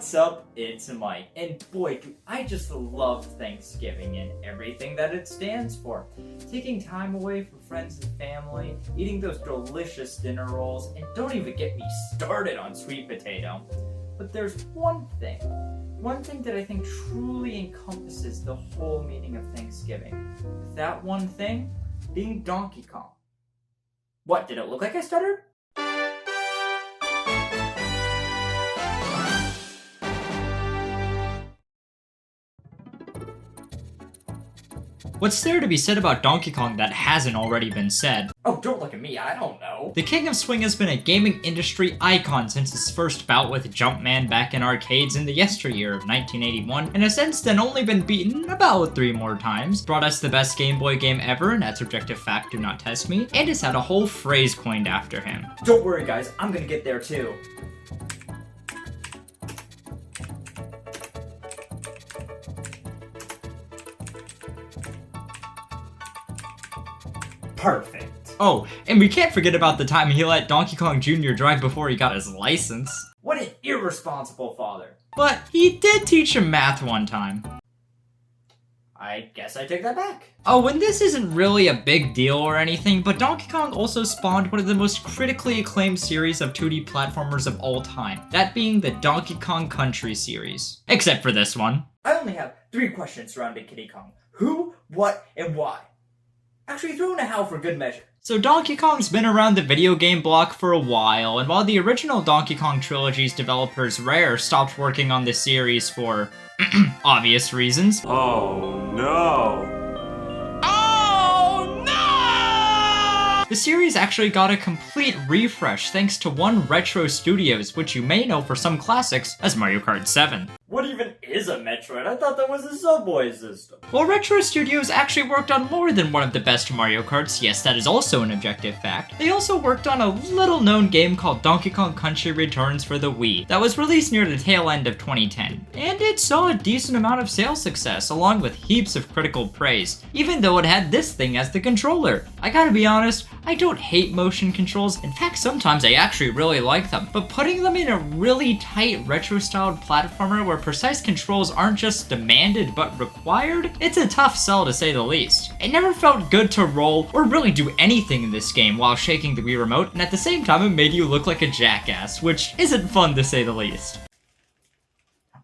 What's up? It's Mike, and boy, do I just love Thanksgiving and everything that it stands for. Taking time away from friends and family, eating those delicious dinner rolls, and don't even get me started on sweet potato. But there's one thing that I think truly encompasses the whole meaning of Thanksgiving. That one thing being Donkey Kong. What, did it look like I stuttered? What's there to be said about Donkey Kong that hasn't already been said? Oh, don't look at me, I don't know. The King of Swing has been a gaming industry icon since his first bout with Jumpman back in arcades in the yesteryear of 1981, and has since then only been beaten about 3 more times, brought us the best Game Boy game ever, and that's objective fact, do not test me, and has had a whole phrase coined after him. Don't worry guys, I'm gonna get there too. Perfect. Oh, and we can't forget about the time he let Donkey Kong Jr. drive before he got his license. What an irresponsible father. But he did teach him math one time. I guess I take that back. Oh, and this isn't really a big deal or anything, but Donkey Kong also spawned one of the most critically acclaimed series of 2D platformers of all time, that being the Donkey Kong Country series. Except for this one. I only have 3 questions surrounding Kiddy Kong. Who, what, and why? Actually, throw in a how for good measure. So Donkey Kong's been around the video game block for a while, and while the original Donkey Kong trilogy's developers Rare stopped working on the series for obvious reasons. Oh no! The series actually got a complete refresh thanks to One Retro Studios, which you may know for some classics as Mario Kart 7. What even is a Metroid? I thought that was a subway system. Well, Retro Studios actually worked on more than one of the best Mario Karts, yes, that is also an objective fact. They also worked on a little-known game called Donkey Kong Country Returns for the Wii, that was released near the tail end of 2010. And it saw a decent amount of sales success, along with heaps of critical praise, even though it had this thing as the controller. I gotta be honest, I don't hate motion controls, in fact sometimes I actually really like them, but putting them in a really tight retro-styled platformer where precise controls aren't just demanded but required, it's a tough sell to say the least. It never felt good to roll or really do anything in this game while shaking the Wii remote, and at the same time it made you look like a jackass, which isn't fun to say the least.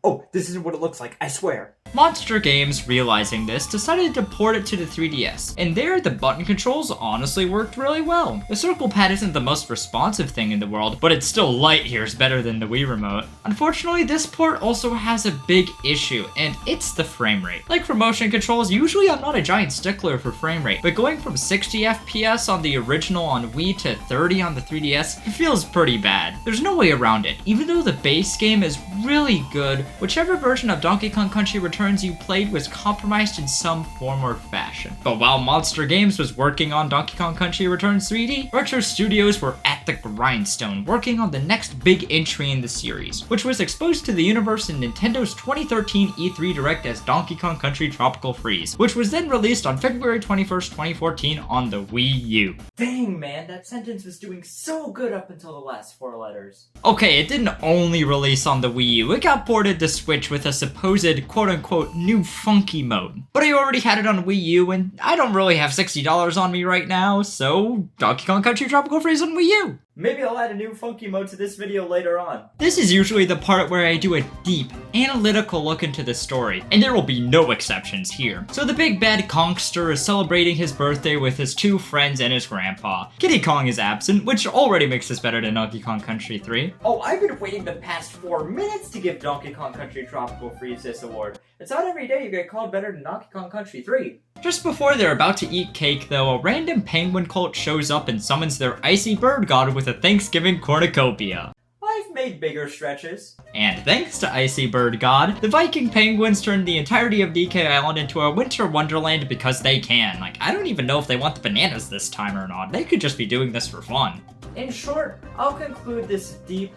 Oh, this isn't what it looks like, I swear. Monster Games, realizing this, decided to port it to the 3DS, and there the button controls honestly worked really well. The circle pad isn't the most responsive thing in the world, but it's still light years better than the Wii remote. Unfortunately, this port also has a big issue, and it's the frame rate. Like for motion controls, usually I'm not a giant stickler for frame rate, but going from 60 FPS on the original on Wii to 30 on the 3DS, it feels pretty bad. There's no way around it. Even though the base game is really good, whichever version of Donkey Kong Country Returns you played was compromised in some form or fashion. But while Monster Games was working on Donkey Kong Country Returns 3D, Retro Studios were at the grindstone, working on the next big entry in the series, which was exposed to the universe in Nintendo's 2013 E3 Direct as Donkey Kong Country Tropical Freeze, which was then released on February 21st, 2014 on the Wii U. Dang man, that sentence was doing so good up until the last 4 letters. Okay, it didn't only release on the Wii U, it got ported to Switch with a supposed quote-unquote new funky mode. But I already had it on Wii U, and I don't really have $60 on me right now, so Donkey Kong Country Tropical Freeze on Wii U. Maybe I'll add a new funky mode to this video later on. This is usually the part where I do a deep, analytical look into the story, and there will be no exceptions here. So the big bad Kongster is celebrating his birthday with his 2 friends and his grandpa. Kiddy Kong is absent, which already makes this better than Donkey Kong Country 3. Oh, I've been waiting the past 4 minutes to give Donkey Kong Country Tropical Freeze this award. It's not every day you get called better than Donkey Kong Country 3. Just before they're about to eat cake, though, a random penguin cult shows up and summons their icy bird god with a Thanksgiving cornucopia. I've made bigger stretches. And thanks to Icy Bird God, the Viking penguins turned the entirety of DK Island into a winter wonderland because they can. Like, I don't even know if they want the bananas this time or not. They could just be doing this for fun. In short, I'll conclude this deep,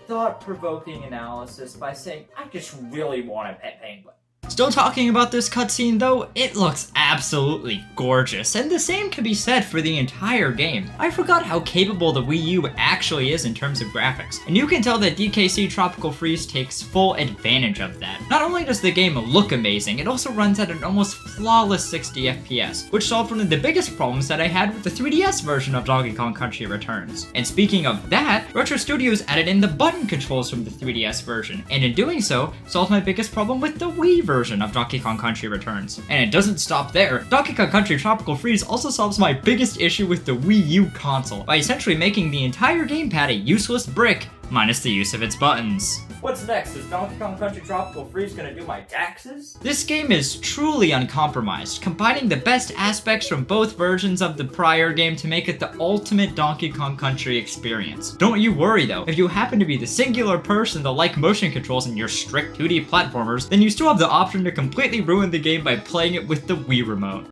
thought-provoking analysis by saying I just really want a pet penguin. Still talking about this cutscene though, it looks absolutely gorgeous, and the same can be said for the entire game. I forgot how capable the Wii U actually is in terms of graphics, and you can tell that DKC Tropical Freeze takes full advantage of that. Not only does the game look amazing, it also runs at an almost flawless 60 FPS, which solved one of the biggest problems that I had with the 3DS version of Donkey Kong Country Returns. And speaking of that, Retro Studios added in the button controls from the 3DS version, and in doing so, solved my biggest problem with the Wii version of Donkey Kong Country Returns. And it doesn't stop there. Donkey Kong Country Tropical Freeze also solves my biggest issue with the Wii U console, by essentially making the entire gamepad a useless brick, minus the use of its buttons. What's next? Is Donkey Kong Country Tropical Freeze gonna do my taxes? This game is truly uncompromised, combining the best aspects from both versions of the prior game to make it the ultimate Donkey Kong Country experience. Don't you worry though, if you happen to be the singular person that like motion controls in your strict 2D platformers, then you still have the option to completely ruin the game by playing it with the Wii remote.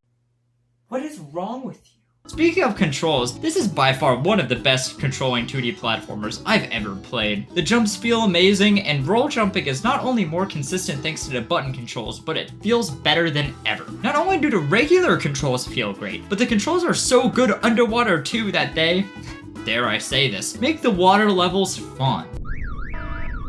What is wrong with you? Speaking of controls, this is by far one of the best controlling 2D platformers I've ever played. The jumps feel amazing, and roll jumping is not only more consistent thanks to the button controls, but it feels better than ever. Not only do the regular controls feel great, but the controls are so good underwater too that they, dare I say this, make the water levels fun.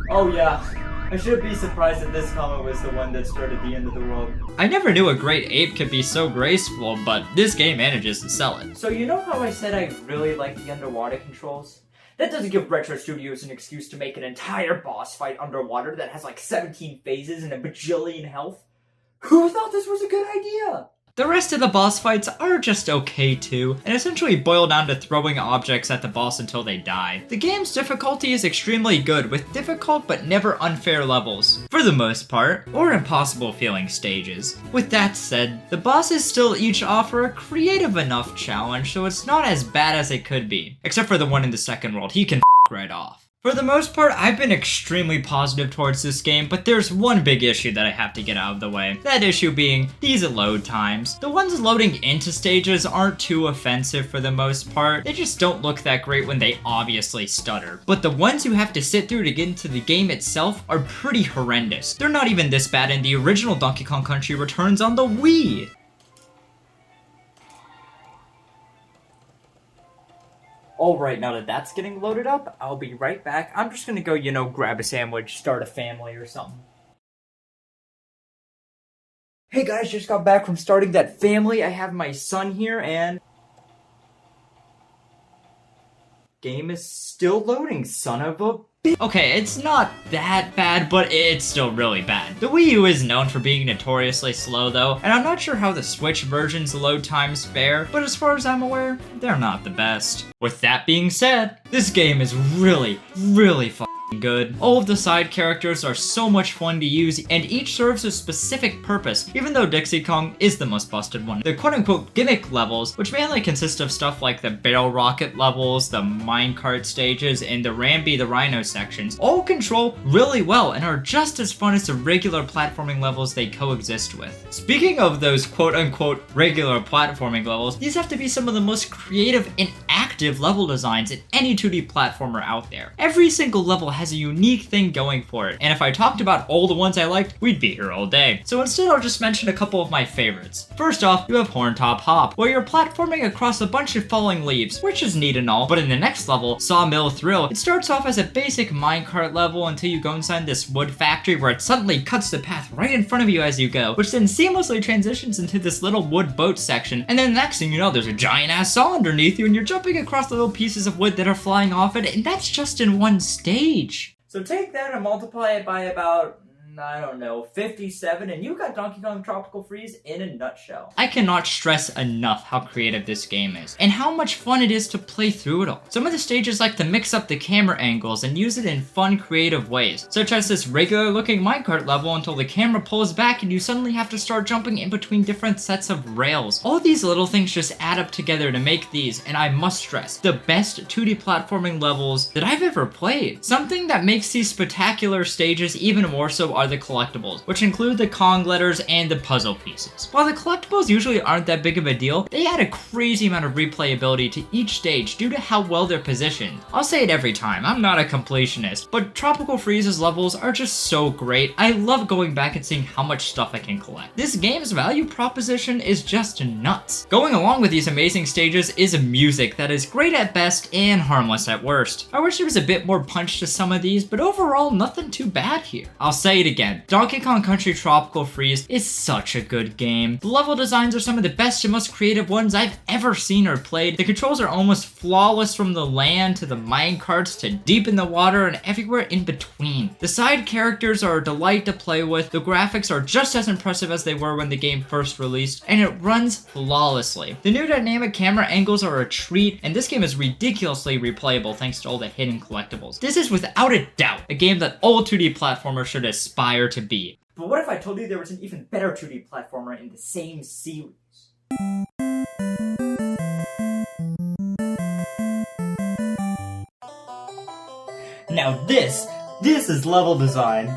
Oh yeah, I should be surprised that this comment was the one that started the end of the world. I never knew a great ape could be so graceful, but this game manages to sell it. So you know how I said I really like the underwater controls? That doesn't give Retro Studios an excuse to make an entire boss fight underwater that has like 17 phases and a bajillion health. Who thought this was a good idea? The rest of the boss fights are just okay too, and essentially boil down to throwing objects at the boss until they die. The game's difficulty is extremely good, with difficult but never unfair levels, for the most part, or impossible feeling stages. With that said, the bosses still each offer a creative enough challenge, so it's not as bad as it could be. Except for the one in the second world, he can right off. For the most part, I've been extremely positive towards this game, but there's one big issue that I have to get out of the way. That issue being these load times. The ones loading into stages aren't too offensive for the most part, they just don't look that great when they obviously stutter. But the ones you have to sit through to get into the game itself are pretty horrendous. They're not even this bad in the original Donkey Kong Country Returns on the Wii. Alright, now that that's getting loaded up, I'll be right back. I'm just gonna go, grab a sandwich, start a family or something. Hey guys, just got back from starting that family. I have my son here and... Game is still loading, son of a bitch. Okay, it's not that bad, but it's still really bad. The Wii U is known for being notoriously slow though, and I'm not sure how the Switch version's load times fare, but as far as I'm aware, they're not the best. With that being said, this game is really fun. Good. All of the side characters are so much fun to use, and each serves a specific purpose, even though Dixie Kong is the most busted one. The quote-unquote gimmick levels, which mainly consist of stuff like the barrel rocket levels, the minecart stages, and the Rambi the Rhino sections, all control really well and are just as fun as the regular platforming levels they coexist with. Speaking of those quote-unquote regular platforming levels, these have to be some of the most creative and active level designs in any 2D platformer out there. Every single level has a unique thing going for it, and if I talked about all the ones I liked, we'd be here all day. So instead I'll just mention a couple of my favorites. First off, you have Horntop Hop, where you're platforming across a bunch of falling leaves, which is neat and all, but in the next level, Sawmill Thrill, it starts off as a basic minecart level until you go inside this wood factory where it suddenly cuts the path right in front of you as you go, which then seamlessly transitions into this little wood boat section, and then the next thing you know, there's a giant ass saw underneath you and you're jumping across the little pieces of wood that are flying off it, and that's just in one stage. So take that and multiply it by about, 57, and you got Donkey Kong Tropical Freeze in a nutshell. I cannot stress enough how creative this game is, and how much fun it is to play through it all. Some of the stages like to mix up the camera angles and use it in fun, creative ways, such as this regular looking minecart level until the camera pulls back and you suddenly have to start jumping in between different sets of rails. All these little things just add up together to make these, and I must stress, the best 2D platforming levels that I've ever played. Something that makes these spectacular stages even more so are are the collectibles, which include the Kong letters and the puzzle pieces. While the collectibles usually aren't that big of a deal, they add a crazy amount of replayability to each stage due to how well they're positioned. I'll say it every time, I'm not a completionist, but Tropical Freeze's levels are just so great. I love going back and seeing how much stuff I can collect. This game's value proposition is just nuts. Going along with these amazing stages is music that is great at best and harmless at worst. I wish there was a bit more punch to some of these, but overall nothing too bad here. I'll say it again, Donkey Kong Country Tropical Freeze is such a good game. The level designs are some of the best and most creative ones I've ever seen or played. The controls are almost flawless from the land to the mine carts to deep in the water and everywhere in between. The side characters are a delight to play with, the graphics are just as impressive as they were when the game first released, and it runs flawlessly. The new dynamic camera angles are a treat, and this game is ridiculously replayable thanks to all the hidden collectibles. This is without a doubt a game that all 2D platformers should aspire to be. But what if I told you there was an even better 2D platformer in the same series? Now this is level design.